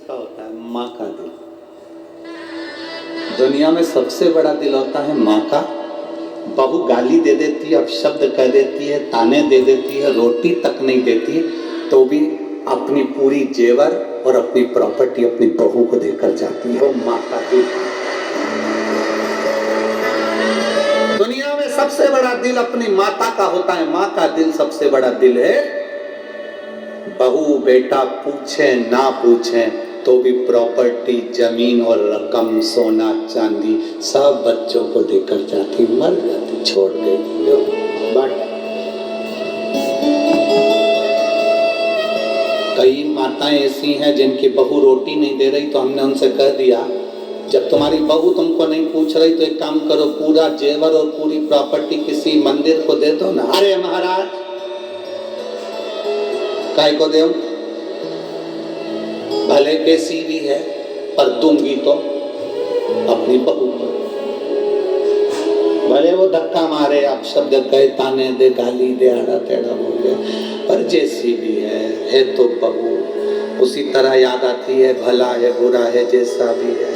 किसका होता है? माँ का दिल। दुनिया में सबसे बड़ा दिल होता है माँ का। बहू गाली दे देती है, अपशब्द कह देती है, ताने दे देती है, रोटी तक नहीं देती, तो भी अपनी पूरी जेवर और अपनी प्रॉपर्टी अपनी बहू को देकर जाती है। वो माँ का दिल। दुनिया में सबसे बड़ा दिल अपनी माता का होता है। माँ का दिल सबसे बड़ा दिल है। बहू बेटा पूछे ना पूछे तो भी प्रॉपर्टी, जमीन और रकम, सोना चांदी सब बच्चों को देकर जाती, मर जाती, छोड़ गई। बट कई माताएं ऐसी हैं जिनकी बहू रोटी नहीं दे रही, तो हमने उनसे कह दिया जब तुम्हारी बहू तुमको नहीं पूछ रही तो एक काम करो, पूरा जेवर और पूरी प्रॉपर्टी किसी मंदिर को दे दो ना। अरे महाराज काय को दे, भले कैसी भी है पर दूंगी तो अपनी बहू को। भले वो धक्का मारे, आप शब्द कहे, ताने दे, गाली दे, आड़ा टेढ़ा बोले, पर जैसी भी है तो बहू। उसी तरह याद आती है, भला है बुरा है जैसा भी है,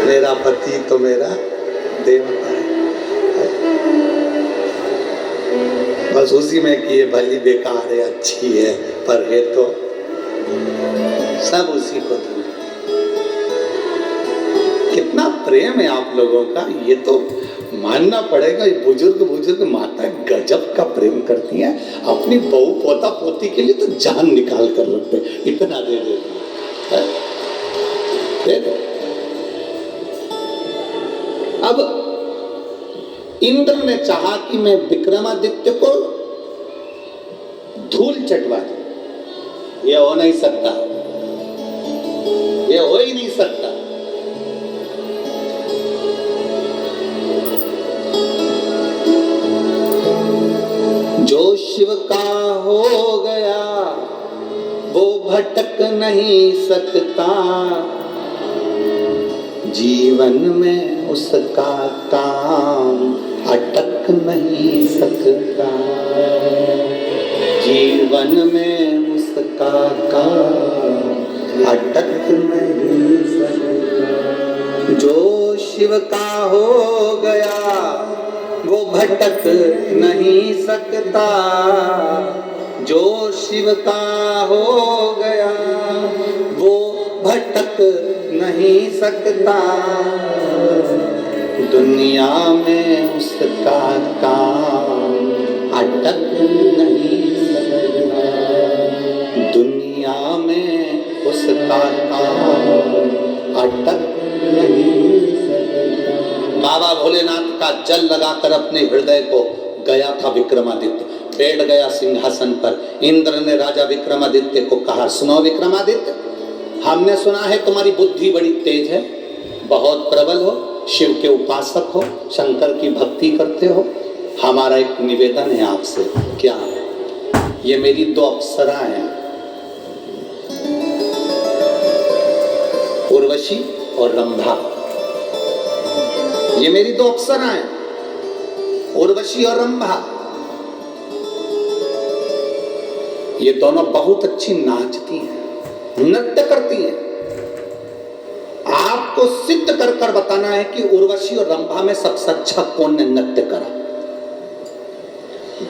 मेरा पति तो मेरा देवता है। बस उसी में कि ये भली बेकार है, अच्छी है, पर है तो सब उसी को दूंगा। कितना प्रेम है आप लोगों का, ये तो मानना पड़ेगा। ये बुजुर्ग माता गजब का प्रेम करती हैं। अपनी बहू पोता पोती के लिए तो जान निकाल कर रखते, इतना दे देती है। दे दो। अब इंद्र ने चाहा कि मैं विक्रमादित्य को धूल चटवा दूं। ये हो नहीं सकता, ये हो ही नहीं सकता। जो शिव का हो गया वो भटक नहीं सकता, जीवन में उसका काम अटक नहीं सकता, जीवन में उसका काम अटक नहीं सकता। जो शिव का हो गया वो भटक नहीं सकता, जो शिव का हो गया वो भटक नहीं सकता, दुनिया में उसका काम अटक नहीं सकता, दुनिया में उसका काम अटक नहीं सकता। बाबा भोलेनाथ का जल लगाकर अपने हृदय को गया था विक्रमादित्य, बैठ गया सिंहासन पर। इंद्र ने राजा विक्रमादित्य को कहा, सुनो विक्रमादित्य, हमने सुना है तुम्हारी बुद्धि बड़ी तेज है, बहुत प्रबल हो, शिव के उपासक हो, शंकर की भक्ति करते हो। हमारा एक निवेदन है आपसे। क्या? ये मेरी दो अप्सराएं हैं, उर्वशी और रंभा। ये मेरी दो अप्सराएं हैं, उर्वशी और रंभा। ये दोनों बहुत अच्छी नाचती हैं, नृत्य करती हैं। आपको सिद्ध कर कर बताना है कि उर्वशी और रंभा में सबसे अच्छा कौन ने नृत्य करा।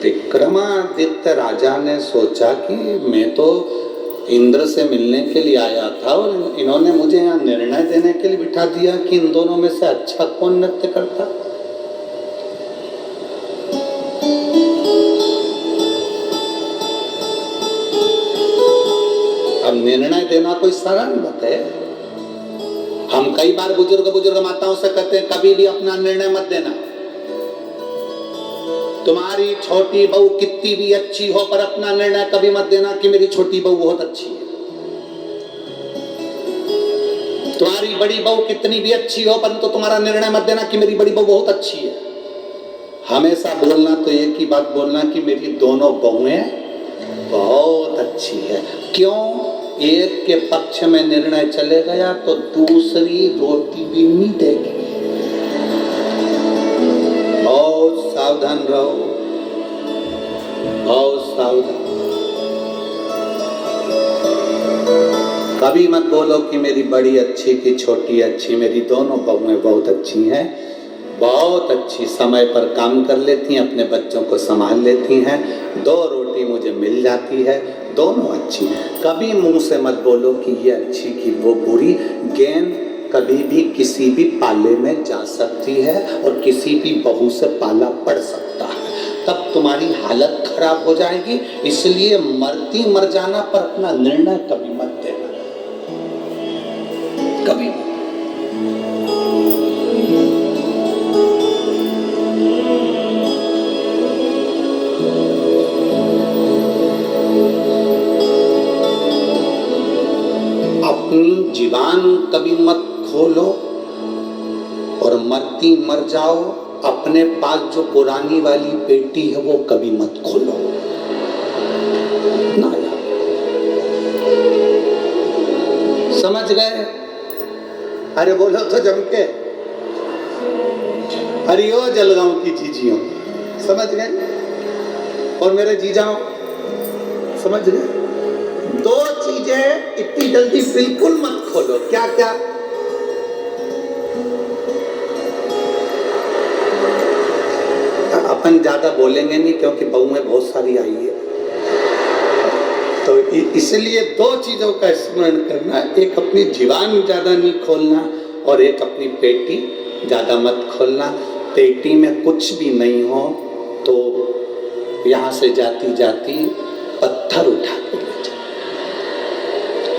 विक्रमादित्य राजा ने सोचा कि मैं तो इंद्र से मिलने के लिए आया था और इन्होंने मुझे यहाँ निर्णय देने के लिए बिठा दिया कि इन दोनों में से अच्छा कौन नृत्य करता। अब निर्णय देना कोई सरल बात है। हम कई बार बुजुर्ग माताओं से कहते हैं, कभी भी अपना निर्णय मत देना। तुम्हारी छोटी बहू कितनी भी अच्छी हो, पर अपना निर्णय कभी मत देना कि मेरी छोटी बहू बहुत अच्छी है। तुम्हारी बड़ी बहू कितनी भी अच्छी हो, परंतु तुम्हारा निर्णय मत देना कि मेरी बड़ी बहू बहुत अच्छी है। हमेशा बोलना तो एक ही बात बोलना कि मेरी दोनों बहुएं बहुत अच्छी है। क्यों? एक के पक्ष में निर्णय चले गया तो दूसरी रोटी भी नहीं देगी। बहुत सावधान रहो, बहुत सावधान। कभी मत बोलो कि मेरी बड़ी अच्छी कि छोटी अच्छी, मेरी दोनों बहुएं बहुत अच्छी हैं, बहुत अच्छी, समय पर काम कर लेती हैं, अपने बच्चों को संभाल लेती हैं, 2 रोटी मुझे मिल जाती है, दोनों अच्छी। कभी मुंह से मत बोलो कि ये अच्छी कि वो बुरी। गेंद कभी भी किसी भी पाले में जा सकती है और किसी भी बहू से पाला पड़ सकता है, तब तुम्हारी हालत खराब हो जाएगी। इसलिए मरती मर जाना पर अपना निर्णय कभी मत देना, कभी। अपनी जीवान कभी मत खोलो और मरती मर जाओ। अपने पास जो पुरानी वाली पेटी है वो कभी मत खोलो ना यार। समझ गए? अरे बोलो तो जम के, अरे ओ जलगांव की जीजियों, समझ गए? और मेरे जीजाओं, समझ गए? 2 चीजें इतनी जल्दी बिल्कुल मत खोलो। क्या क्या? अपन ज्यादा बोलेंगे नहीं क्योंकि बहुएं बहुत सारी आई है, तो इसलिए 2 चीजों का स्मरण करना, एक अपनी जीवान ज्यादा नहीं खोलना और एक अपनी पेटी ज्यादा मत खोलना। पेटी में कुछ भी नहीं हो तो यहाँ से जाती जाती पत्थर उठा के ले जाओ,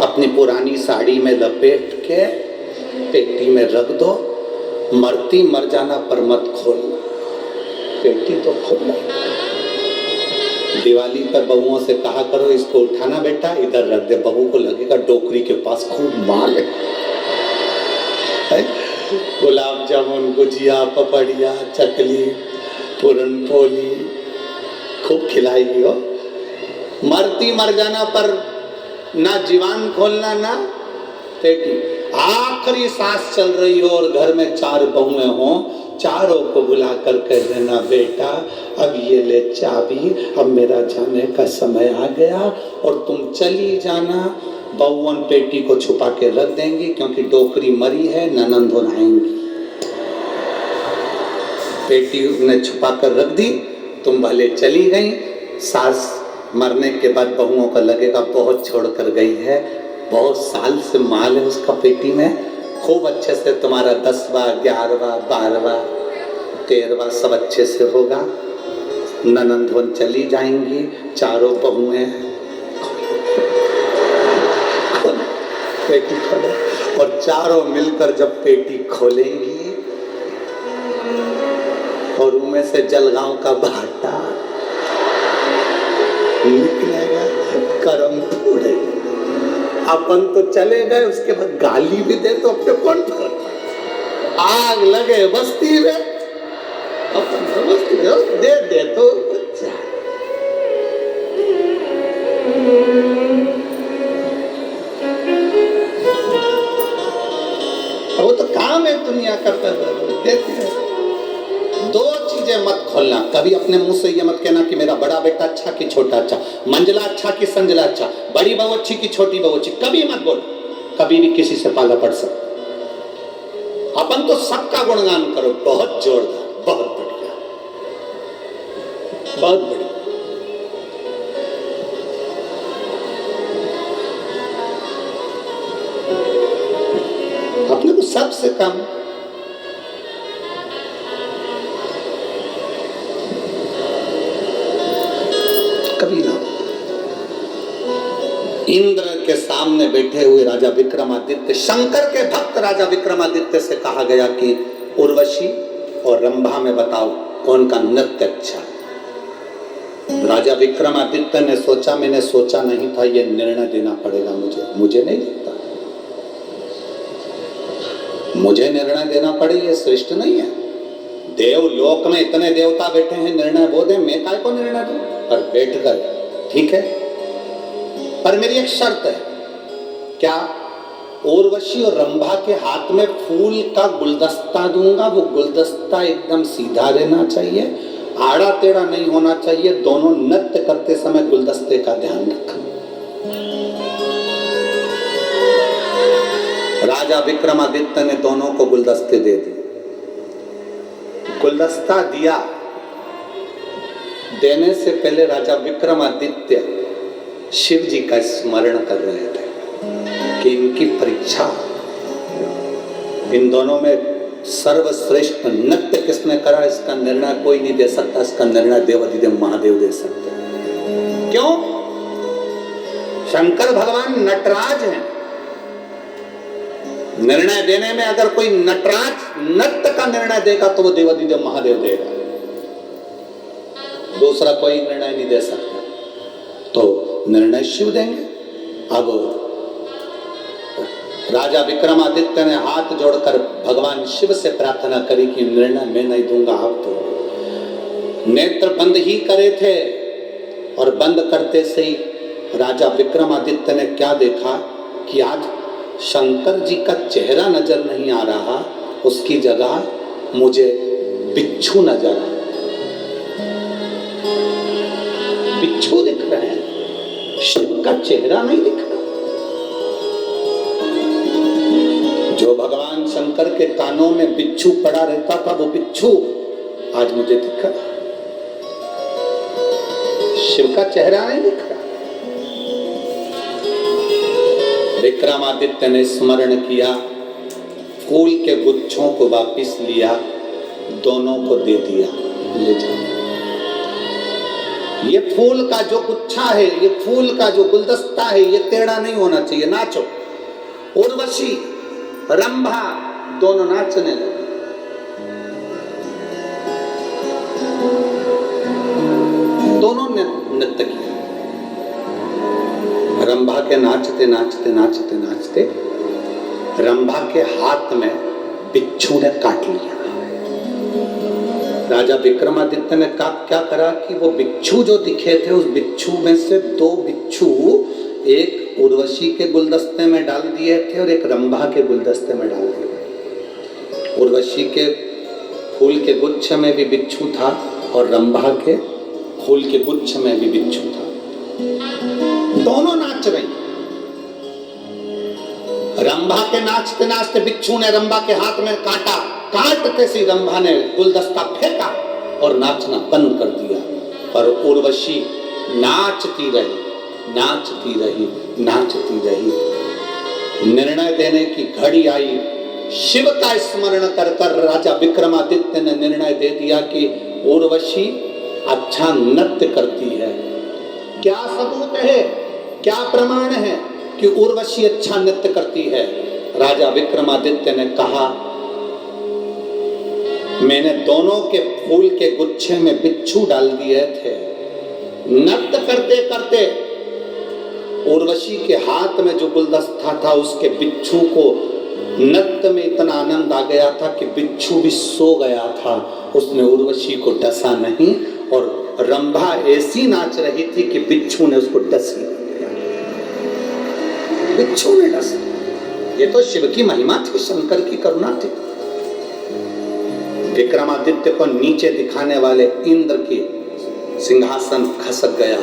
अपनी पुरानी साड़ी में लपेट के पेटी में रख दो। मरती मर जाना पर मत खोलना, पेटी तो खोलना। दिवाली पर बहुओं से कहा करो इसको उठाना बेटा, इधर रख दे, बहू को लगेगा डोकरी के पास खूब माल है। गुलाब जामुन, गुजिया, पपड़िया, चकली, पूरन पोली खूब खिलाएगी हो। मरती मर जाना पर ना जीवान खोलना ना पेटी। आखिरी सांस चल रही हो और घर में 4 बहुएं हों, चारों को बुला कर कह देना बेटा अब ये ले चाबी, अब मेरा जाने का समय आ गया और तुम चली जाना। बहुवन पेटी को छुपा के रख देंगी क्योंकि डोकरी मरी है, ननंद आएंगी। पेटी ने छुपा कर रख दी, तुम भले चली गई। सास मरने के बाद बहुओं का लगेगा बहुत छोड़ कर गई है, बहुत साल से माल है उसका पेटी में, खूब अच्छे से तुम्हारा 10वां 11वां 12वां 13वां सब अच्छे से होगा। ननंद चली जाएंगी, चारों बहुएं पेटी खोलो और चारों मिलकर जब पेटी खोलेंगी और उनमें से जलगांव का भाटा निकलेगा, करम फोड़े। अपन तो चले गए, उसके बाद गाली भी दे तो अपने कौन करता? आग लगे बस्ती में, अपन तो बस्ती में दे तो वो तो काम है दुनिया का, देते हैं। 2 चीजें मत खोलना, कभी अपने मुंह से ये मत कहना कि मेरा बड़ा बेटा अच्छा कि छोटा अच्छा, मंजला अच्छा कि संजला अच्छा, बड़ी बहू अच्छी कि छोटी बहू अच्छी, कभी मत बोलो। कभी भी किसी से पाला पड़ सकता। अपन तो सबका गुणगान करो, बहुत जोरदार, बहुत बढ़िया, बहुत बढ़िया। अपने को सबसे कम कभी ना। इंद्र के सामने बैठे हुए राजा विक्रमादित्य, शंकर के भक्त राजा विक्रमादित्य से कहा गया कि उर्वशी और रंभा में बताओ कौन का नृत्य अच्छा है। राजा विक्रमादित्य ने सोचा, मैंने सोचा नहीं था ये निर्णय देना पड़ेगा मुझे नहीं लगता मुझे निर्णय देना पड़े, ये श्रेष्ठ नहीं है। देव लोक में इतने देवता बैठे हैं, निर्णय वो दे, मैं काय को निर्णय दूं? पर बैठ कर ठीक है, पर मेरी एक शर्त है। क्या? उर्वशी और रंभा के हाथ में फूल का गुलदस्ता दूंगा, वो गुलदस्ता एकदम सीधा रहना चाहिए, आड़ा टेढ़ा नहीं होना चाहिए। दोनों नृत्य करते समय गुलदस्ते का ध्यान रखना। राजा विक्रमादित्य ने दोनों को गुलदस्ते दे दिए। गुलदस्ता दिया, देने से पहले राजा विक्रमादित्य शिव जी का स्मरण कर रहे थे कि इनकी परीक्षा, इन दोनों में सर्वश्रेष्ठ नृत्य किसने करा, इसका निर्णय कोई नहीं दे सकता, इसका निर्णय देवाधिदेव महादेव दे सकते हैं। क्यों? शंकर भगवान नटराज हैं। निर्णय देने में अगर कोई नटराज नृत्य का निर्णय देगा तो वो देवाधिदेव महादेव देगा, दूसरा कोई निर्णय नहीं दे सकता। तो निर्णय शिव देंगे। अब राजा विक्रमादित्य ने हाथ जोड़कर भगवान शिव से प्रार्थना करी कि निर्णय मैं नहीं दूंगा, आप तो नेत्र बंद ही करे थे। और बंद करते से ही राजा विक्रमादित्य ने क्या देखा कि आज शंकर जी का चेहरा नजर नहीं आ रहा, उसकी जगह मुझे बिच्छू नजर आया। बिच्छू दिख रहे हैं, शिव का चेहरा नहीं दिख रहा। जो भगवान शंकर के कानों में बिच्छू पड़ा रहता था, वो बिच्छू आज मुझे दिख रहा, शिव का चेहरा नहीं दिख रहा। विक्रमादित्य ने स्मरण किया, फूल के गुच्छों को वापिस लिया, दोनों को दे दिया, ले जाओ। ये फूल का जो गुच्छा है, ये फूल का जो गुलदस्ता है, ये टेढ़ा नहीं होना चाहिए। नाचो। उर्वशी, रंभा दोनों नाचने लगे। दोनों ने नृत्य किया। रंभा के नाचते नाचते नाचते नाचते रंभा के हाथ में बिच्छू ने काट लिया। राजा विक्रमादित्य ने क्या करा कि वो बिच्छू जो दिखे थे, उस बिच्छू में से 2 बिच्छू एक उर्वशी के गुलदस्ते में डाल दिए थे और एक रंभा के गुलदस्ते में डाल दिए। उर्वशी के फूल के गुच्छ में भी बिच्छू था और रंभा के फूल के गुच्छ में भी बिच्छू था। दोनों नाच रही। रंभा के नाचते नाचते बिच्छू ने रंभा के हाथ में काटा, काटते सी रंभा ने गुलदस्ता फेंका और नाचना बंद कर दिया। पर उर्वशी नाचती रही, नाचती रही, नाचती रही। निर्णय देने की घड़ी आई। शिव का स्मरण कर कर राजा विक्रमादित्य ने निर्णय दे दिया कि उर्वशी अच्छा नृत्य करती है। क्या सबूत है, क्या प्रमाण है कि उर्वशी अच्छा नृत्य करती है? राजा विक्रमादित्य ने कहा, मैंने दोनों के फूल के गुच्छे में बिच्छू डाल दिए थे। नृत्य करते करते उर्वशी के हाथ में जो गुलदस्ता था, उसके बिच्छू को नृत्य में इतना आनंद आ गया था कि बिच्छू भी सो गया था। उसने उर्वशी को डसा नहीं और रंभा ऐसी नाच रही थी कि बिच्छू ने उसको डस लिया। बिच्छू ने डस लिया। ये तो शिव की महिमा थी, शंकर की करुणा थी। विक्रमादित्य को नीचे दिखाने वाले इंद्र की सिंहासन खसक गया।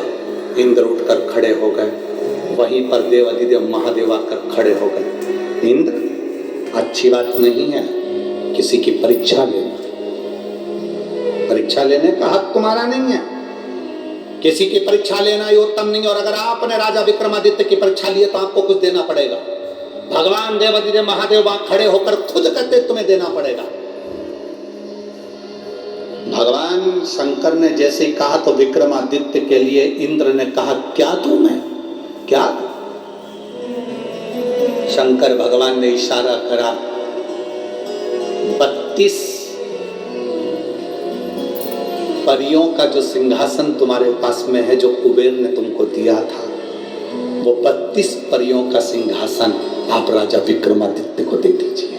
इंद्र उठकर खड़े हो गए। वहीं पर देवाधिदेव महादेव आकर खड़े हो गए। इंद्र, अच्छी बात नहीं है किसी की परीक्षा लेना। परीक्षा लेने का हक तुम्हारा नहीं है। किसी की परीक्षा लेना ये उत्तम नहीं। और अगर आपने राजा विक्रमादित्य की परीक्षा ली तो आपको कुछ देना पड़ेगा। भगवान देवाधिदेव महादेव वहां खड़े होकर खुद कहते तुम्हें देना पड़ेगा। भगवान शंकर ने जैसे ही कहा तो विक्रमादित्य के लिए इंद्र ने कहा, क्या दूं मैं, क्या? शंकर भगवान ने इशारा करा, 32 परियों का जो सिंहासन तुम्हारे पास में है, जो कुबेर ने तुमको दिया था, वो 32 परियों का सिंहासन आप राजा विक्रमादित्य को दे दीजिए।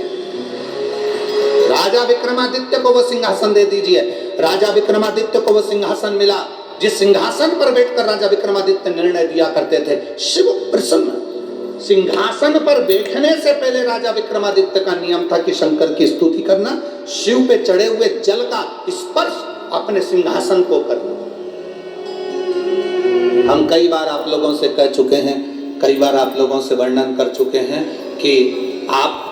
राजा विक्रमादित्य को वो सिंहासन दे दीजिए। राजा विक्रमादित्य को वो सिंहासन मिला जिस सिंहासन पर बैठकर राजा विक्रमादित्य निर्णय दिया करते थे। शिव प्रसन्न। सिंहासन पर बैठने से पहले राजा विक्रमादित्य का नियम था कि शंकर की स्तुति करना, शिव पे चढ़े हुए जल का स्पर्श अपने सिंहासन को करना। हम कई बार आप लोगों से कह चुके हैं, कई बार आप लोगों से वर्णन कर चुके हैं कि आप